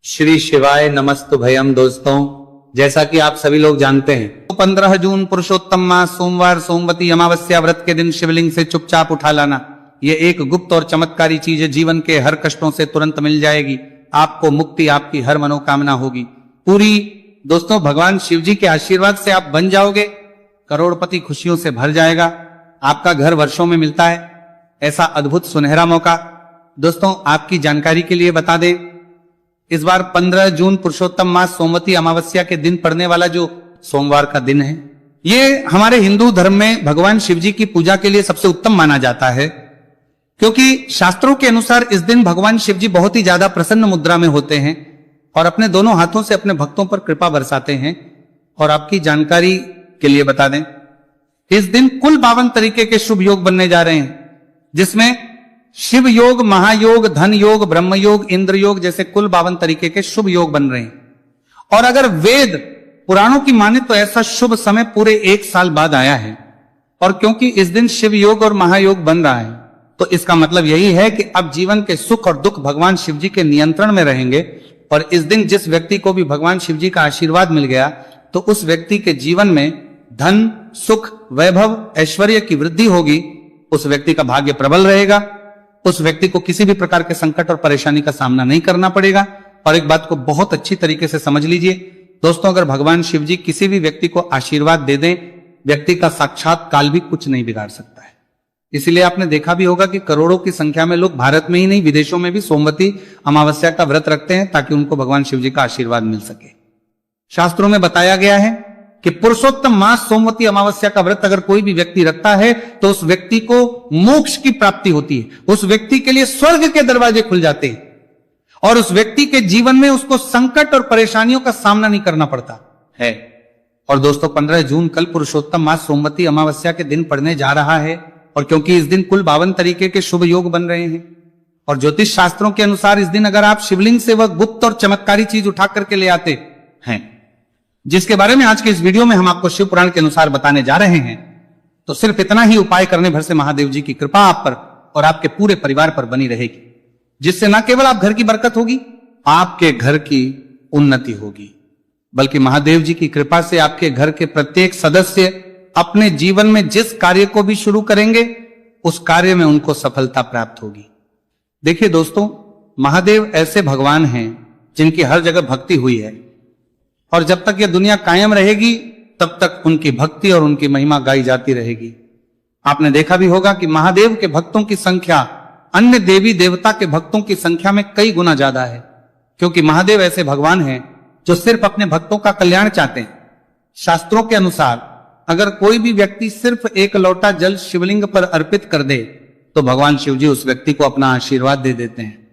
श्री शिवाय नमस्तुभयम। दोस्तों, जैसा कि आप सभी लोग जानते हैं, तो 15 जून पुरुषोत्तम मास सोमवार सोमवती अमावस्या व्रत के दिन शिवलिंग से चुपचाप उठा लाना, ये एक गुप्त और चमत्कारी चीज है। जीवन के हर कष्टों से तुरंत मिल जाएगी, आपको मुक्ति, आपकी हर मनोकामना होगी पूरी। दोस्तों, भगवान शिव जी के आशीर्वाद से आप बन जाओगे करोड़पति, खुशियों से भर जाएगा। आपका घर वर्षों में मिलता है, ऐसा अद्भुत सुनहरा मौका। दोस्तों, आपकी जानकारी के लिए बता दें, इस बार 15 जून पुरुषोत्तम मास सोमवती अमावस्या के दिन पड़ने वाला जो सोमवार का दिन है, ये हमारे हिंदू धर्म में भगवान शिव जी की पूजा के लिए सबसे उत्तम माना जाता है, क्योंकि शास्त्रों के अनुसार इस दिन भगवान शिव जी बहुत ही ज्यादा प्रसन्न मुद्रा में होते हैं और अपने दोनों हाथों से अपने भक्तों पर कृपा बरसाते हैं। और आपकी जानकारी के लिए बता दें, इस दिन कुल 52 तरीके के शुभ योग बनने जा रहे हैं, जिसमें शिव योग, महायोग, धन योग, ब्रह्म योग, इंद्र योग जैसे कुल 52 तरीके के शुभ योग बन रहे हैं। और अगर वेद पुराणों की माने तो ऐसा शुभ समय पूरे 1 साल बाद आया है। और क्योंकि इस दिन शिव योग और महायोग बन रहा है, तो इसका मतलब यही है कि अब जीवन के सुख और दुख भगवान शिव जी के नियंत्रण में रहेंगे। और इस दिन जिस व्यक्ति को भी भगवान शिव जी का आशीर्वाद मिल गया, तो उस व्यक्ति के जीवन में धन, सुख, वैभव, ऐश्वर्य की वृद्धि होगी। उस व्यक्ति का भाग्य प्रबल रहेगा, उस व्यक्ति को किसी भी प्रकार के संकट और परेशानी का सामना नहीं करना पड़ेगा। और एक बात को बहुत अच्छी तरीके से समझ लीजिए दोस्तों, अगर भगवान शिव जी किसी भी व्यक्ति को आशीर्वाद दे दें, व्यक्ति का साक्षात काल भी कुछ नहीं बिगाड़ सकता है। इसलिए आपने देखा भी होगा कि करोड़ों की संख्या में लोग भारत में ही नहीं, विदेशों में भी सोमवती अमावस्या का व्रत रखते हैं, ताकि उनको भगवान शिव जी का आशीर्वाद मिल सके। शास्त्रों में बताया गया है कि पुरुषोत्तम मास सोमवती अमावस्या का व्रत अगर कोई भी व्यक्ति रखता है, तो उस व्यक्ति को मोक्ष की प्राप्ति होती है, उस व्यक्ति के लिए स्वर्ग के दरवाजे खुल जाते हैं और उस व्यक्ति के जीवन में उसको संकट और परेशानियों का सामना नहीं करना पड़ता है। और दोस्तों, 15 जून कल पुरुषोत्तम मास सोमवती अमावस्या के दिन पड़ने जा रहा है। और क्योंकि इस दिन कुल 52 तरीके के शुभ योग बन रहे हैं, और ज्योतिष शास्त्रों के अनुसार इस दिन अगर आप शिवलिंग से वह गुप्त और चमत्कारी चीज उठा करके ले आते हैं, जिसके बारे में आज के इस वीडियो में हम आपको शिव पुराण के अनुसार बताने जा रहे हैं, तो सिर्फ इतना ही उपाय करने भर से महादेव जी की कृपा आप पर और आपके पूरे परिवार पर बनी रहेगी, जिससे न केवल आप घर की बरकत होगी, आपके घर की उन्नति होगी, बल्कि महादेव जी की कृपा से आपके घर के प्रत्येक सदस्य अपने जीवन में जिस कार्य को भी शुरू करेंगे, उस कार्य में उनको सफलता प्राप्त होगी। देखिए दोस्तों, महादेव ऐसे भगवान हैं जिनकी हर जगह भक्ति हुई है, और जब तक यह दुनिया कायम रहेगी तब तक उनकी भक्ति और उनकी महिमा गाई जाती रहेगी। आपने देखा भी होगा कि महादेव के भक्तों की संख्या अन्य देवी देवता के भक्तों की संख्या में कई गुना ज्यादा है, क्योंकि महादेव ऐसे भगवान हैं जो सिर्फ अपने भक्तों का कल्याण चाहते हैं। शास्त्रों के अनुसार अगर कोई भी व्यक्ति सिर्फ एक लोटा जल शिवलिंग पर अर्पित कर दे, तो भगवान शिव जी उस व्यक्ति को अपना आशीर्वाद दे देते हैं।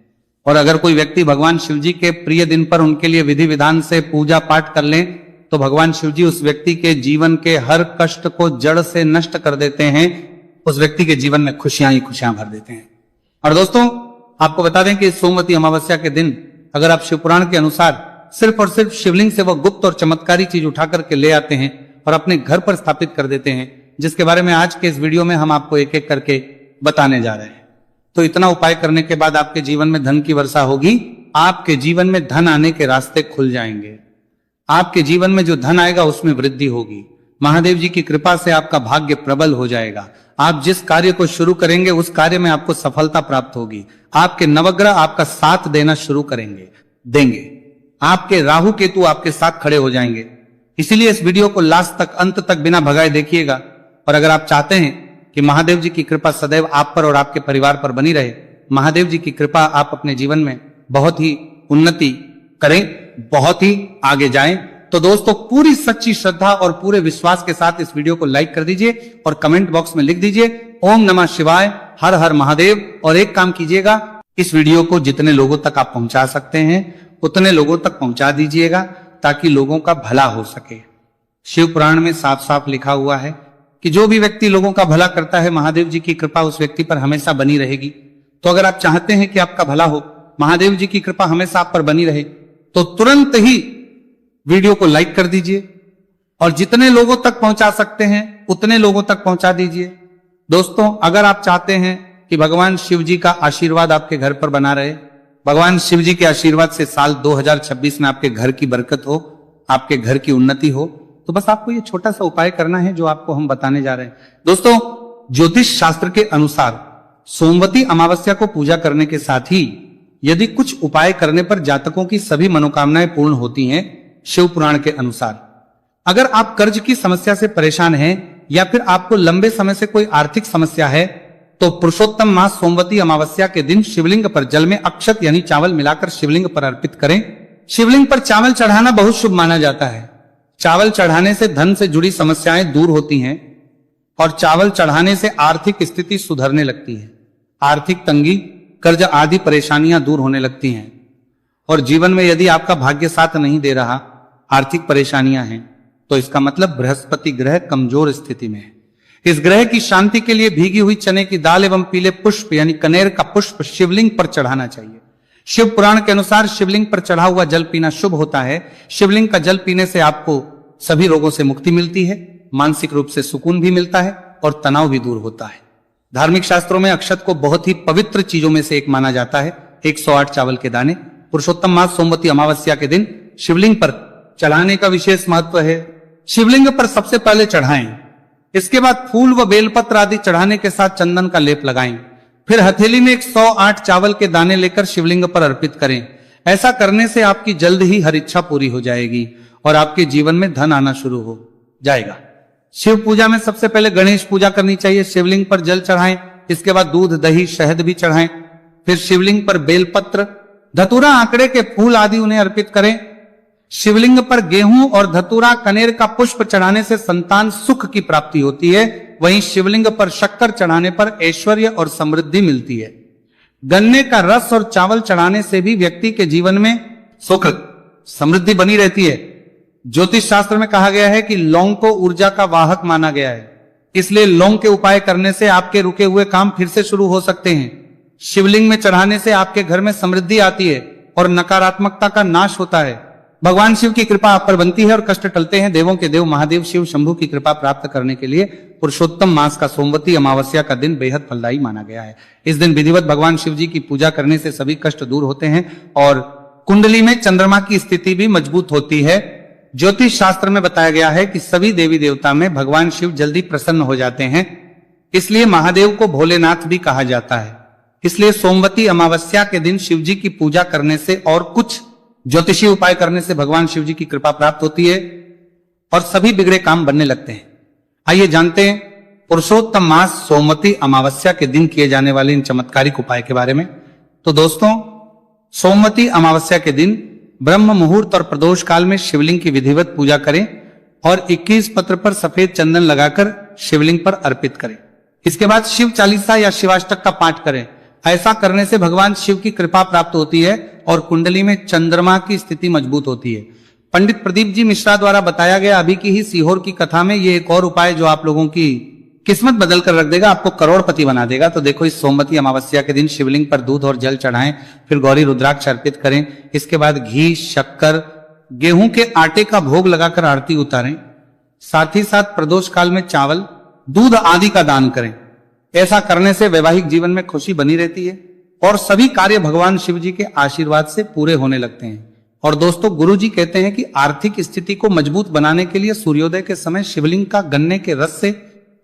और अगर कोई व्यक्ति भगवान शिव जी के प्रिय दिन पर उनके लिए विधि विधान से पूजा पाठ कर ले, तो भगवान शिव जी उस व्यक्ति के जीवन के हर कष्ट को जड़ से नष्ट कर देते हैं, उस व्यक्ति के जीवन में खुशियां ही खुशियां भर देते हैं। और दोस्तों, आपको बता दें कि सोमवती अमावस्या के दिन अगर आप शिव पुराण के अनुसार सिर्फ और सिर्फ शिवलिंग से वह गुप्त और चमत्कारी चीज उठा करके ले आते हैं और अपने घर पर स्थापित कर देते हैं, जिसके बारे में आज के इस वीडियो में हम आपको एक एक करके बताने जा रहे हैं, तो इतना उपाय करने के बाद आपके जीवन में धन की वर्षा होगी, आपके जीवन में धन आने के रास्ते खुल जाएंगे, आपके जीवन में जो धन आएगा उसमें वृद्धि होगी। महादेव जी की कृपा से आपका भाग्य प्रबल हो जाएगा। आप जिस कार्य को शुरू करेंगे उस कार्य में आपको सफलता प्राप्त होगी। आपके नवग्रह आपका साथ देना शुरू देंगे। आपके राहु केतु आपके साथ खड़े हो जाएंगे। इसीलिए इस वीडियो को लास्ट तक, अंत तक बिना भगाए देखिएगा। और अगर आप चाहते हैं कि महादेव जी की कृपा सदैव आप पर और आपके परिवार पर बनी रहे, महादेव जी की कृपा आप अपने जीवन में बहुत ही उन्नति करें, बहुत ही आगे जाएं, तो दोस्तों पूरी सच्ची श्रद्धा और पूरे विश्वास के साथ इस वीडियो को लाइक कर दीजिए और कमेंट बॉक्स में लिख दीजिए ओम नमः शिवाय, हर हर महादेव। और एक काम कीजिएगा, इस वीडियो को जितने लोगों तक आप पहुंचा सकते हैं उतने लोगों तक पहुंचा दीजिएगा, ताकि लोगों का भला हो सके। शिव पुराण में साफ साफ लिखा हुआ है कि जो भी व्यक्ति लोगों का भला करता है, महादेव जी की कृपा उस व्यक्ति पर हमेशा बनी रहेगी। तो अगर आप चाहते हैं कि आपका भला हो, महादेव जी की कृपा हमेशा आप पर बनी रहे, तो तुरंत ही वीडियो को लाइक कर दीजिए और जितने लोगों तक पहुंचा सकते हैं उतने लोगों तक पहुंचा दीजिए। दोस्तों, अगर आप चाहते हैं कि भगवान शिव जी का आशीर्वाद आपके घर पर बना रहे, भगवान शिव जी के आशीर्वाद से साल 2026 में आपके घर की बरकत हो, आपके घर की उन्नति हो। तो बस आपको ये छोटा सा उपाय करना है जो आपको हम बताने जा रहे हैं। दोस्तों, ज्योतिष शास्त्र के अनुसार सोमवती अमावस्या को पूजा करने के साथ ही यदि कुछ उपाय करने पर जातकों की सभी मनोकामनाएं पूर्ण होती हैं। शिव पुराण के अनुसार अगर आप कर्ज की समस्या से परेशान हैं या फिर आपको लंबे समय से कोई आर्थिक समस्या है तो पुरुषोत्तम मास सोमवती अमावस्या के दिन शिवलिंग पर जल में अक्षत यानी चावल मिलाकर शिवलिंग पर अर्पित करें। शिवलिंग पर चावल चढ़ाना बहुत शुभ माना जाता है। चावल चढ़ाने से धन से जुड़ी समस्याएं दूर होती हैं और चावल चढ़ाने से आर्थिक स्थिति सुधरने लगती है। आर्थिक तंगी, कर्ज आदि परेशानियां दूर होने लगती हैं और जीवन में यदि आपका भाग्य साथ नहीं दे रहा, आर्थिक परेशानियां हैं, तो इसका मतलब बृहस्पति ग्रह कमजोर स्थिति में है। इस ग्रह की शांति के लिए भीगी हुई चने की दाल एवं पीले पुष्प यानी कनेर का पुष्प शिवलिंग पर चढ़ाना चाहिए। शिव पुराण के अनुसार शिवलिंग पर चढ़ा हुआ जल पीना शुभ होता है। शिवलिंग का जल पीने से आपको सभी रोगों से मुक्ति मिलती है, मानसिक रूप से सुकून भी मिलता है और तनाव भी दूर होता है। धार्मिक शास्त्रों में अक्षत को बहुत ही पवित्र चीजों में से एक माना जाता है। 108 चावल के दाने पुरुषोत्तम मास सोमवती अमावस्या के दिन शिवलिंग पर चढ़ाने का विशेष महत्व है। शिवलिंग पर सबसे पहले चढ़ाएं, इसके बाद फूल व बेलपत्र आदि चढ़ाने के साथ चंदन का लेप लगाएं। फिर हथेली में 108 चावल के दाने लेकर शिवलिंग पर अर्पित करें। ऐसा करने से आपकी जल्द ही हर इच्छा पूरी हो जाएगी और आपके जीवन में धन आना शुरू हो जाएगा। शिव पूजा में सबसे पहले गणेश पूजा करनी चाहिए। शिवलिंग पर जल चढ़ाएं, इसके बाद दूध, दही, शहद भी चढ़ाएं। फिर शिवलिंग पर बेलपत्र, धतूरा, आंकड़े के फूल आदि उन्हें अर्पित करें। शिवलिंग पर गेहूं और धतूरा, कनेर का पुष्प चढ़ाने से संतान सुख की प्राप्ति होती है। वहीं शिवलिंग पर शक्कर चढ़ाने पर ऐश्वर्य और समृद्धि मिलती है। गन्ने का रस और चावल चढ़ाने से भी व्यक्ति के जीवन में सुख समृद्धि बनी रहती है। ज्योतिष शास्त्र में कहा गया है कि लौंग को ऊर्जा का वाहक माना गया है, इसलिए लौंग के उपाय करने से आपके रुके हुए काम फिर से शुरू हो सकते हैं। शिवलिंग में चढ़ाने से आपके घर में समृद्धि आती है और नकारात्मकता का नाश होता है। भगवान शिव की कृपा आप पर बनती है और कष्ट टलते हैं। देवों के देव महादेव शिव शंभु की कृपा प्राप्त करने के लिए पुरुषोत्तम मास का सोमवती अमावस्या का दिन बेहद फलदायी माना गया है। इस दिन विधिवत भगवान शिव जी की पूजा करने से सभी कष्ट दूर होते हैं और कुंडली में चंद्रमा की स्थिति भी मजबूत होती है। ज्योतिष शास्त्र में बताया गया है कि सभी देवी देवता में भगवान शिव जल्दी प्रसन्न हो जाते हैं, इसलिए महादेव को भोलेनाथ भी कहा जाता है। इसलिए सोमवती अमावस्या के दिन शिव जी की पूजा करने से और कुछ ज्योतिषी उपाय करने से भगवान शिव जी की कृपा प्राप्त होती है और सभी बिगड़े काम बनने लगते हैं। आइए जानते हैं पुरुषोत्तम मास सोमवती अमावस्या के दिन किए जाने वाले इन चमत्कारिक उपाय के बारे में। तो दोस्तों, सोमवती अमावस्या के दिन ब्रह्म मुहूर्त और प्रदोष काल में शिवलिंग की विधिवत पूजा करें और 21 पत्र पर सफेद चंदन लगाकर शिवलिंग पर अर्पित करें। इसके बाद शिव चालीसा या शिवाष्टक का पाठ करें। ऐसा करने से भगवान शिव की कृपा प्राप्त होती है और कुंडली में चंद्रमा की स्थिति मजबूत होती है। पंडित प्रदीप जी मिश्रा द्वारा बताया गया अभी की ही सीहोर की कथा में ये एक और उपाय जो आप लोगों की किस्मत बदल कर रख देगा, आपको करोड़पति बना देगा। तो देखो, इस सोमवती अमावस्या के दिन शिवलिंग पर दूध और जल चढ़ाएं, फिर गौरी रुद्राक्ष अर्पित करें। इसके बाद घी, शक्कर, गेहूं के आटे का भोग लगाकर आरती उतारें। साथ ही साथ प्रदोष काल में चावल, दूध आदि का दान करें। ऐसा करने से वैवाहिक जीवन में खुशी बनी रहती है और सभी कार्य भगवान शिव जी के आशीर्वाद से पूरे होने लगते हैं। और दोस्तों, गुरु जी कहते हैं कि आर्थिक स्थिति को मजबूत बनाने के लिए सूर्योदय के समय शिवलिंग का गन्ने के रस से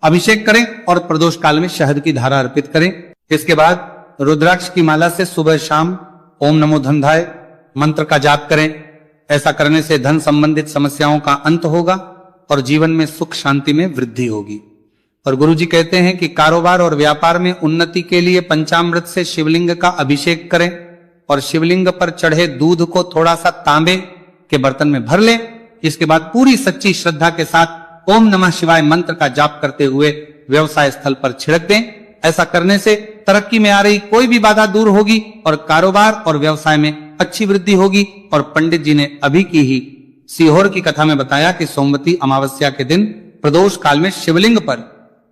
अभिषेक करें और प्रदोष काल में शहद की धारा अर्पित करें। इसके बाद रुद्राक्ष की माला से सुबह शाम ओम नमो धनधाय मंत्र का जाप करें। ऐसा करने से धन संबंधित समस्याओं का अंत होगा और जीवन में सुख शांति में वृद्धि होगी। और गुरु जी कहते हैं कि कारोबार और व्यापार में उन्नति के लिए पंचामृत से शिवलिंग का अभिषेक करें और शिवलिंग पर चढ़े दूध को थोड़ा सा तांबे के बर्तन में भर लें। इसके बाद पूरी सच्ची श्रद्धा के साथ ओम नमः शिवाय मंत्र का जाप करते हुए व्यवसाय स्थल पर छिड़क दें। ऐसा करने से तरक्की में आ रही कोई भी बाधा दूर होगी और कारोबार और व्यवसाय में अच्छी वृद्धि होगी। और पंडित जी ने अभी की ही सीहोर की कथा में बताया कि सोमवती अमावस्या के दिन प्रदोष काल में शिवलिंग पर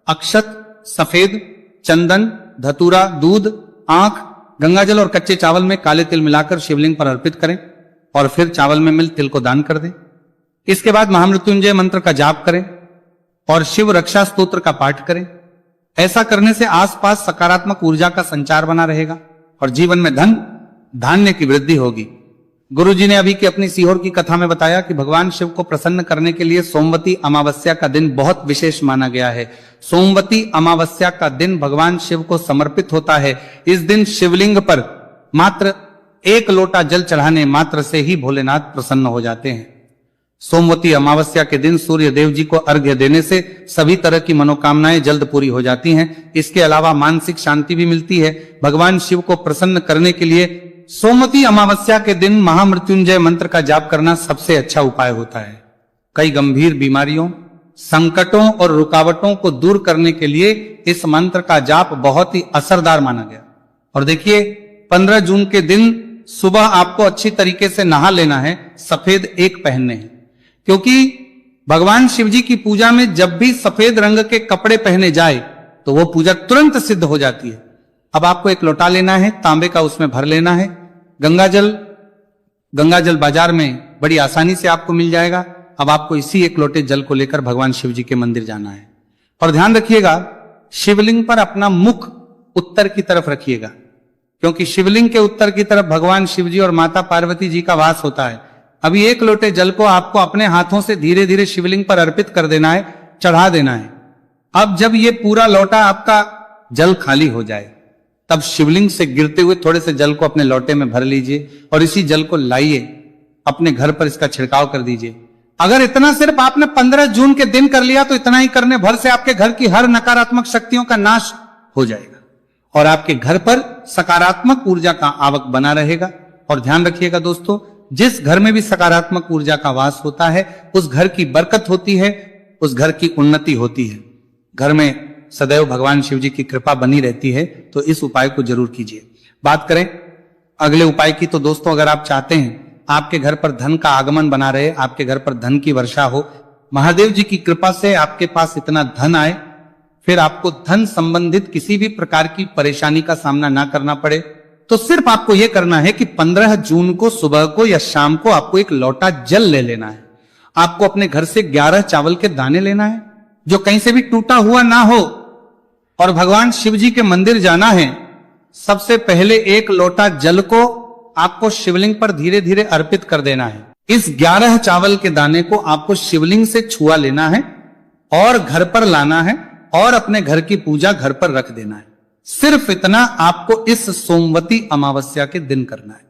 अक्षत, सफेद चंदन, धतूरा, दूध, आंख, गंगाजल और कच्चे चावल में काले तिल मिलाकर शिवलिंग पर अर्पित करें और फिर चावल में मिल तिल को दान कर दें। इसके बाद महामृत्युंजय मंत्र का जाप करें और शिव रक्षा स्तोत्र का पाठ करें। ऐसा करने से आसपास सकारात्मक ऊर्जा का संचार बना रहेगा और जीवन में धन धान्य की वृद्धि होगी। गुरुजी ने अभी की अपनी सीहोर की कथा में बताया कि भगवान शिव को प्रसन्न करने के लिए सोमवती अमावस्या का दिन बहुत विशेष माना गया है। सोमवती अमावस्या का दिन भगवान शिव को समर्पित होता है। इस दिन शिवलिंग पर मात्र 1 लोटा जल चढ़ाने मात्र से ही भोलेनाथ प्रसन्न हो जाते हैं। सोमवती अमावस्या के दिन सूर्य देव जी को अर्घ्य देने से सभी तरह की मनोकामनाएं जल्द पूरी हो जाती हैं। इसके अलावा मानसिक शांति भी मिलती है। भगवान शिव को प्रसन्न करने के लिए सोमवती अमावस्या के दिन महामृत्युंजय मंत्र का जाप करना सबसे अच्छा उपाय होता है। कई गंभीर बीमारियों, संकटों और रुकावटों को दूर करने के लिए इस मंत्र का जाप बहुत ही असरदार माना गया। और देखिए 15 जून के दिन सुबह आपको अच्छी तरीके से नहा लेना है, सफेद एक पहनने हैं, क्योंकि भगवान शिव जी की पूजा में जब भी सफेद रंग के कपड़े पहने जाए तो वो पूजा तुरंत सिद्ध हो जाती है। अब आपको एक लोटा लेना है, तांबे का, उसमें भर लेना है गंगा जल बाजार में बड़ी आसानी से आपको मिल जाएगा। अब आपको इसी 1 लोटे जल को लेकर भगवान शिव जी के मंदिर जाना है। और ध्यान रखिएगा, शिवलिंग पर अपना मुख उत्तर की तरफ रखिएगा, क्योंकि शिवलिंग के उत्तर की तरफ भगवान शिव जी और माता पार्वती जी का वास होता है। अभी 1 लोटे जल को आपको अपने हाथों से धीरे धीरे शिवलिंग पर अर्पित कर देना है, चढ़ा देना है। अब जब ये पूरा लोटा आपका जल खाली हो जाए तब शिवलिंग से गिरते हुए थोड़े से जल को अपने लोटे में भर लीजिए और इसी जल को लाइए अपने घर पर, इसका छिड़काव कर दीजिए। अगर इतना सिर्फ आपने 15 जून के दिन कर लिया तो इतना ही करने भर से आपके घर की हर नकारात्मक शक्तियों का नाश हो जाएगा और आपके घर पर सकारात्मक ऊर्जा का आवक बना रहेगा। और ध्यान रखिएगा दोस्तों, जिस घर में भी सकारात्मक ऊर्जा का वास होता है उस घर की बरकत होती है, उस घर की उन्नति होती है, घर में सदैव भगवान शिव जी की कृपा बनी रहती है। तो इस उपाय को जरूर कीजिए। बात करें अगले उपाय की, तो दोस्तों अगर आप चाहते हैं आपके घर पर धन का आगमन बना रहे, आपके घर पर धन की वर्षा हो, महादेव जी की कृपा से आपके पास इतना धन आए, फिर आपको धन संबंधित किसी भी प्रकार की परेशानी का सामना ना करना पड़े, तो सिर्फ आपको यह करना है कि 15 जून को सुबह को या शाम को आपको 1 लोटा जल ले लेना है। आपको अपने घर से 11 चावल के दाने लेना है जो कहीं से भी टूटा हुआ ना हो, और भगवान शिव जी के मंदिर जाना है। सबसे पहले 1 लोटा जल को आपको शिवलिंग पर धीरे धीरे अर्पित कर देना है। इस 11 चावल के दाने को आपको शिवलिंग से छुआ लेना है और घर पर लाना है और अपने घर की पूजा घर पर रख देना है। सिर्फ इतना आपको इस सोमवती अमावस्या के दिन करना है।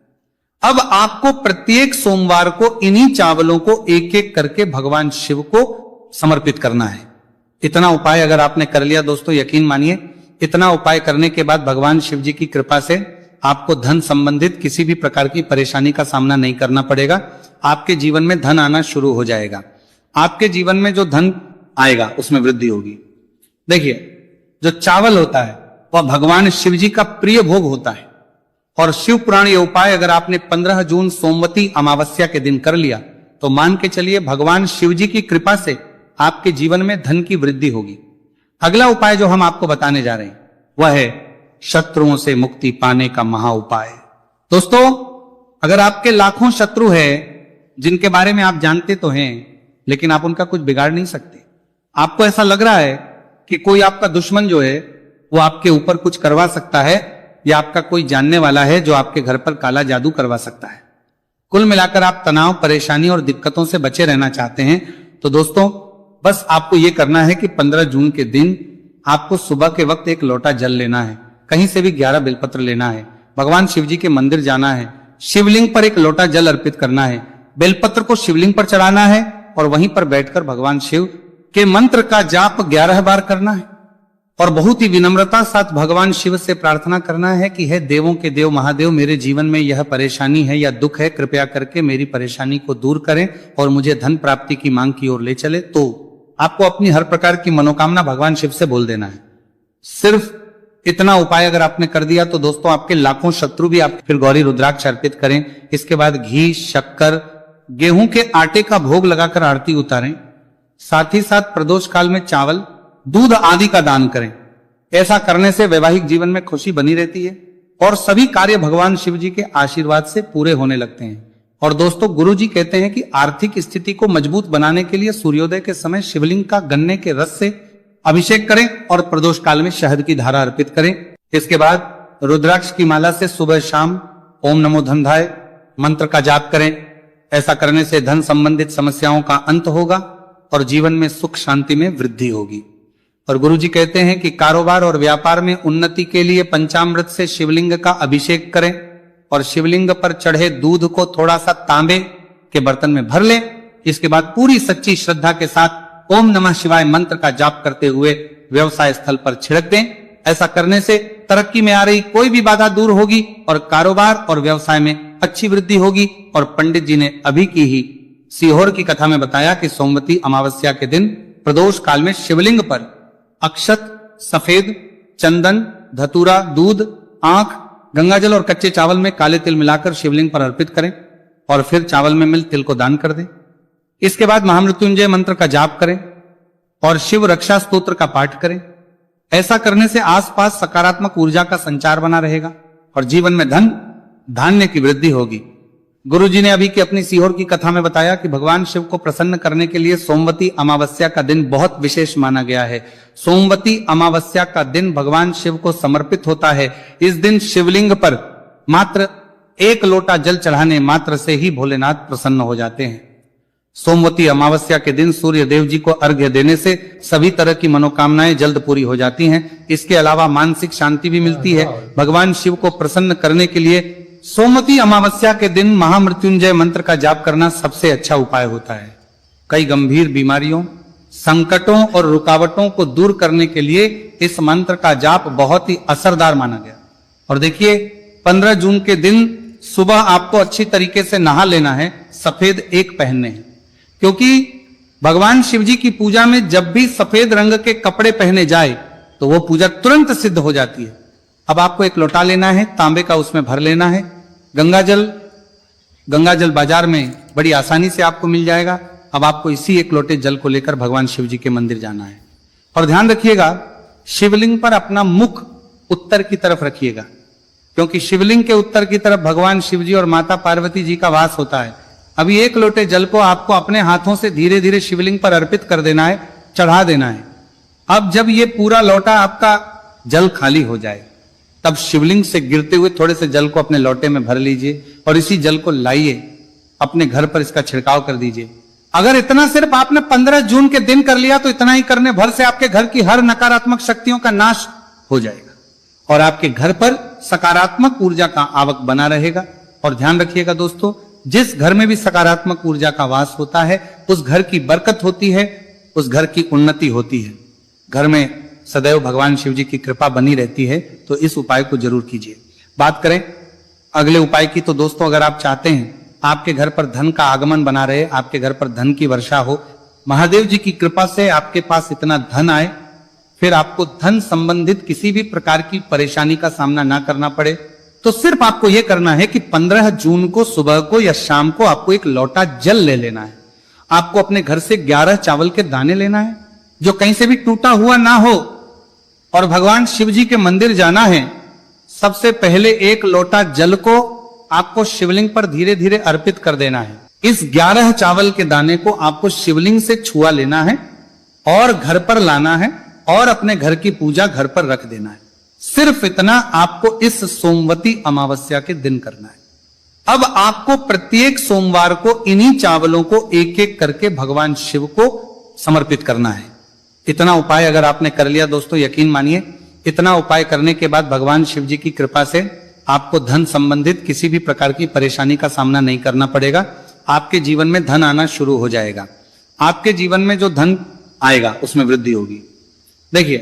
अब आपको प्रत्येक सोमवार को इन्हीं चावलों को एक एक करके भगवान शिव को समर्पित करना है। इतना उपाय अगर आपने कर लिया दोस्तों, यकीन मानिए इतना उपाय करने के बाद भगवान शिव जी की कृपा से आपको धन संबंधित किसी भी प्रकार की परेशानी का सामना नहीं करना पड़ेगा। आपके जीवन में धन आना शुरू हो जाएगा। आपके जीवन में जो धन आएगा उसमें वृद्धि होगी। देखिए, जो चावल होता है वह भगवान शिव जी का प्रिय भोग होता है, और शिव पुराण ये उपाय अगर आपने 15 जून सोमवती अमावस्या के दिन कर लिया तो मान के चलिए भगवान शिव जी की कृपा से आपके जीवन में धन की वृद्धि होगी। अगला उपाय जो हम आपको बताने जा रहे हैं वह है शत्रुओं से मुक्ति पाने का महा उपाय। दोस्तों, अगर आपके लाखों शत्रु हैं जिनके बारे में आप जानते तो हैं, लेकिन आप उनका कुछ बिगाड़ नहीं सकते, आपको ऐसा लग रहा है कि कोई आपका दुश्मन जो है वो आपके ऊपर कुछ करवा सकता है, या आपका कोई जानने वाला है जो आपके घर पर काला जादू करवा सकता है, कुल मिलाकर आप तनाव, परेशानी और दिक्कतों से बचे रहना चाहते हैं, तो दोस्तों बस आपको यह करना है कि 15 जून के दिन आपको सुबह के वक्त 1 लोटा जल लेना है, कहीं से भी 11 बेलपत्र लेना है, भगवान शिव जी के मंदिर जाना है, शिवलिंग पर 1 लोटा जल अर्पित करना है, बेलपत्र को शिवलिंग पर चढ़ाना है और वहीं पर बैठकर भगवान शिव के मंत्र का जाप 11 बार करना है और बहुत ही विनम्रता साथ भगवान शिव से प्रार्थना करना है कि हे देवों के देव महादेव, मेरे जीवन में यह परेशानी है या दुख है, कृपया करके मेरी परेशानी को दूर करें और मुझे धन प्राप्ति की मांग की ओर ले चले। तो आपको अपनी हर प्रकार की मनोकामना भगवान शिव से बोल देना है। सिर्फ इतना उपाय अगर आपने कर दिया तो दोस्तों आपके लाखों शत्रु भी आप फिर गौरी रुद्राक्ष अर्पित करें। इसके बाद घी, शक्कर, गेहूं के आटे का भोग लगाकर आरती उतारें। साथ ही साथ प्रदोष काल में चावल, दूध आदि का दान करें। ऐसा करने से वैवाहिक जीवन में खुशी बनी रहती है और सभी कार्य भगवान शिव जी के आशीर्वाद से पूरे होने लगते हैं। और दोस्तों, गुरु जी कहते हैं कि आर्थिक स्थिति को मजबूत बनाने के लिए सूर्योदय के समय शिवलिंग का गन्ने के रस से अभिषेक करें और प्रदोष काल में शहद की धारा अर्पित करें। इसके बाद रुद्राक्ष की माला से सुबह शाम ओम नमो धनधाय मंत्र का जाप करें। ऐसा करने से धन संबंधित समस्याओं का अंत होगा और जीवन में सुख शांति में वृद्धि होगी। और गुरुजी कहते हैं कि कारोबार और व्यापार में उन्नति के लिए पंचामृत से शिवलिंग का अभिषेक करें और शिवलिंग पर चढ़े दूध को थोड़ा सा तांबे के बर्तन में भर लें। इसके बाद पूरी सच्ची श्रद्धा के साथ ओम नमः शिवाय मंत्र का जाप करते हुए व्यवसाय स्थल पर छिड़क दें। ऐसा करने से तरक्की में आ रही कोई भी बाधा दूर होगी और कारोबार और व्यवसाय में अच्छी वृद्धि होगी। और पंडित जी ने अभी की ही सीहोर की कथा में बताया कि सोमवती अमावस्या के दिन प्रदोष काल में शिवलिंग पर अक्षत, सफेद चंदन, धतूरा, दूध, आंख, गंगाजल और कच्चे चावल में काले तिल मिलाकर शिवलिंग पर अर्पित करें और फिर चावल में मिल तिल को दान कर दें। इसके बाद महामृत्युंजय मंत्र का जाप करें और शिव रक्षा स्तोत्र का पाठ करें। ऐसा करने से आसपास सकारात्मक ऊर्जा का संचार बना रहेगा और जीवन में धन धान्य की वृद्धि होगी। गुरुजी ने अभी की अपनी सीहोर की कथा में बताया कि भगवान शिव को प्रसन्न करने के लिए सोमवती अमावस्या का दिन बहुत विशेष माना गया है। सोमवती अमावस्या का दिन भगवान शिव को समर्पित होता है। इस दिन शिवलिंग पर मात्र 1 लोटा जल चढ़ाने मात्र से ही भोलेनाथ प्रसन्न हो जाते हैं। सोमवती अमावस्या के दिन सूर्य देव जी को अर्घ्य देने से सभी तरह की मनोकामनाएं जल्द पूरी हो जाती हैं। इसके अलावा मानसिक शांति भी मिलती है। भगवान शिव को प्रसन्न करने के लिए सोमवती अमावस्या के दिन महामृत्युंजय मंत्र का जाप करना सबसे अच्छा उपाय होता है। कई गंभीर बीमारियों, संकटों और रुकावटों को दूर करने के लिए इस मंत्र का जाप बहुत ही असरदार माना गया। और देखिए 15 जून के दिन सुबह आपको अच्छी तरीके से नहा लेना है, सफेद एक पहनने हैं, क्योंकि भगवान शिव जी की पूजा में जब भी सफेद रंग के कपड़े पहने जाए तो वो पूजा तुरंत सिद्ध हो जाती है। अब आपको एक लोटा लेना है, तांबे का, उसमें भर लेना है गंगाजल बाजार में बड़ी आसानी से आपको मिल जाएगा। अब आपको इसी एक लोटे जल को लेकर भगवान शिव जी के मंदिर जाना है। और ध्यान रखिएगा, शिवलिंग पर अपना मुख उत्तर की तरफ रखिएगा, क्योंकि शिवलिंग के उत्तर की तरफ भगवान शिव जी और माता पार्वती जी का वास होता है। अभी 1 लोटे जल को आपको अपने हाथों से धीरे धीरे शिवलिंग पर अर्पित कर देना है, चढ़ा देना है। अब जब ये पूरा लोटा आपका जल खाली हो जाए तब शिवलिंग से गिरते हुए थोड़े से जल को अपने लोटे में भर लीजिए और इसी जल को लाइए अपने घर पर, इसका छिड़काव कर दीजिए। अगर इतना सिर्फ आपने 15 जून के दिन कर लिया तो इतना ही करने भर से आपके घर की हर नकारात्मक शक्तियों का नाश हो जाएगा और आपके घर पर सकारात्मक ऊर्जा का आवक बना रहेगा। और ध्यान रखिएगा दोस्तों, जिस घर में भी सकारात्मक ऊर्जा का वास होता है उस घर की बरकत होती है, उस घर की उन्नति होती है, घर में सदैव भगवान शिव जी की कृपा बनी रहती है। तो इस उपाय को जरूर कीजिए। बात करें अगले उपाय की, तो दोस्तों अगर आप चाहते हैं आपके घर पर धन का आगमन बना रहे, आपके घर पर धन की वर्षा हो, महादेव जी की कृपा से आपके पास इतना धन आए, फिर आपको धन संबंधित किसी भी प्रकार की परेशानी का सामना ना करना पड़े, तो सिर्फ आपको यह करना है कि 15 जून को सुबह को या शाम को आपको 1 लोटा जल ले लेना है। आपको अपने घर से 11 चावल के दाने लेना है जो कहीं से भी टूटा हुआ ना हो और भगवान शिव जी के मंदिर जाना है। सबसे पहले 1 लोटा जल को आपको शिवलिंग पर धीरे धीरे अर्पित कर देना है। इस 11 चावल के दाने को आपको शिवलिंग से छुआ लेना है और घर पर लाना है और अपने घर की पूजा घर पर रख देना है। सिर्फ इतना आपको इस सोमवती अमावस्या के दिन करना है। अब आपको प्रत्येक सोमवार को इन्हीं चावलों को एक एक करके भगवान शिव को समर्पित करना है। इतना उपाय अगर आपने कर लिया दोस्तों, यकीन मानिए इतना उपाय करने के बाद भगवान शिव जी की कृपा से आपको धन संबंधित किसी भी प्रकार की परेशानी का सामना नहीं करना पड़ेगा। आपके जीवन में धन आना शुरू हो जाएगा। आपके जीवन में जो धन आएगा उसमें वृद्धि होगी। देखिए,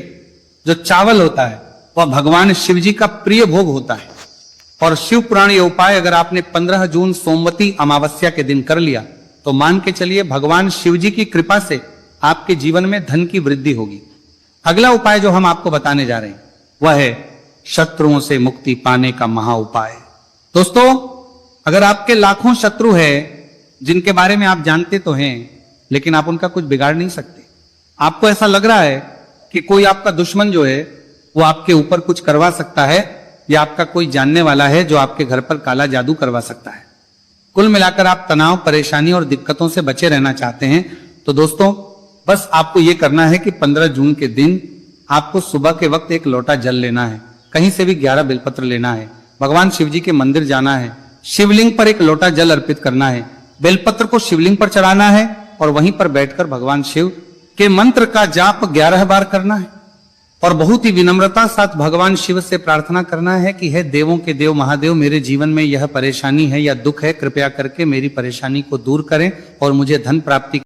जो चावल होता है वह भगवान शिव जी का प्रिय भोग होता है और शिव पुराण ये उपाय अगर आपने 15 जून सोमवती अमावस्या के दिन कर लिया तो मान के चलिए भगवान शिव जी की कृपा से आपके जीवन में धन की वृद्धि होगी। अगला उपाय जो हम आपको बताने जा रहे हैं वह है शत्रुओं से मुक्ति पाने का महा उपाय। दोस्तों, अगर आपके लाखों शत्रु है जिनके बारे में आप जानते तो हैं लेकिन आप उनका कुछ बिगाड़ नहीं सकते, आपको ऐसा लग रहा है कि कोई आपका दुश्मन जो है वो आपके ऊपर कुछ करवा सकता है या आपका कोई जानने वाला है जो आपके घर पर काला जादू करवा सकता है, कुल मिलाकर आप तनाव, परेशानी और दिक्कतों से बचे रहना चाहते हैं, तो दोस्तों बस आपको यह करना है कि 15 जून के दिन आपको सुबह के वक्त 1 लोटा जल लेना है, कहीं से भी 11 बेलपत्र लेना है भगवान शिव जी के मंदिर जाना है, शिवलिंग पर एक लोटा जल अर्पित करना है, बेलपत्र को शिवलिंग पर चढ़ाना है और वहीं पर बैठकर भगवान शिव के मंत्र का जाप 11 बार करना है और बहुत ही विनम्रता साथ भगवान शिव से प्रार्थना करना है कि हे देवों के देव महादेव, मेरे जीवन में यह परेशानी है या दुख है, कृपया करके मेरी परेशानी को दूर करें और मुझे धन प्राप्ति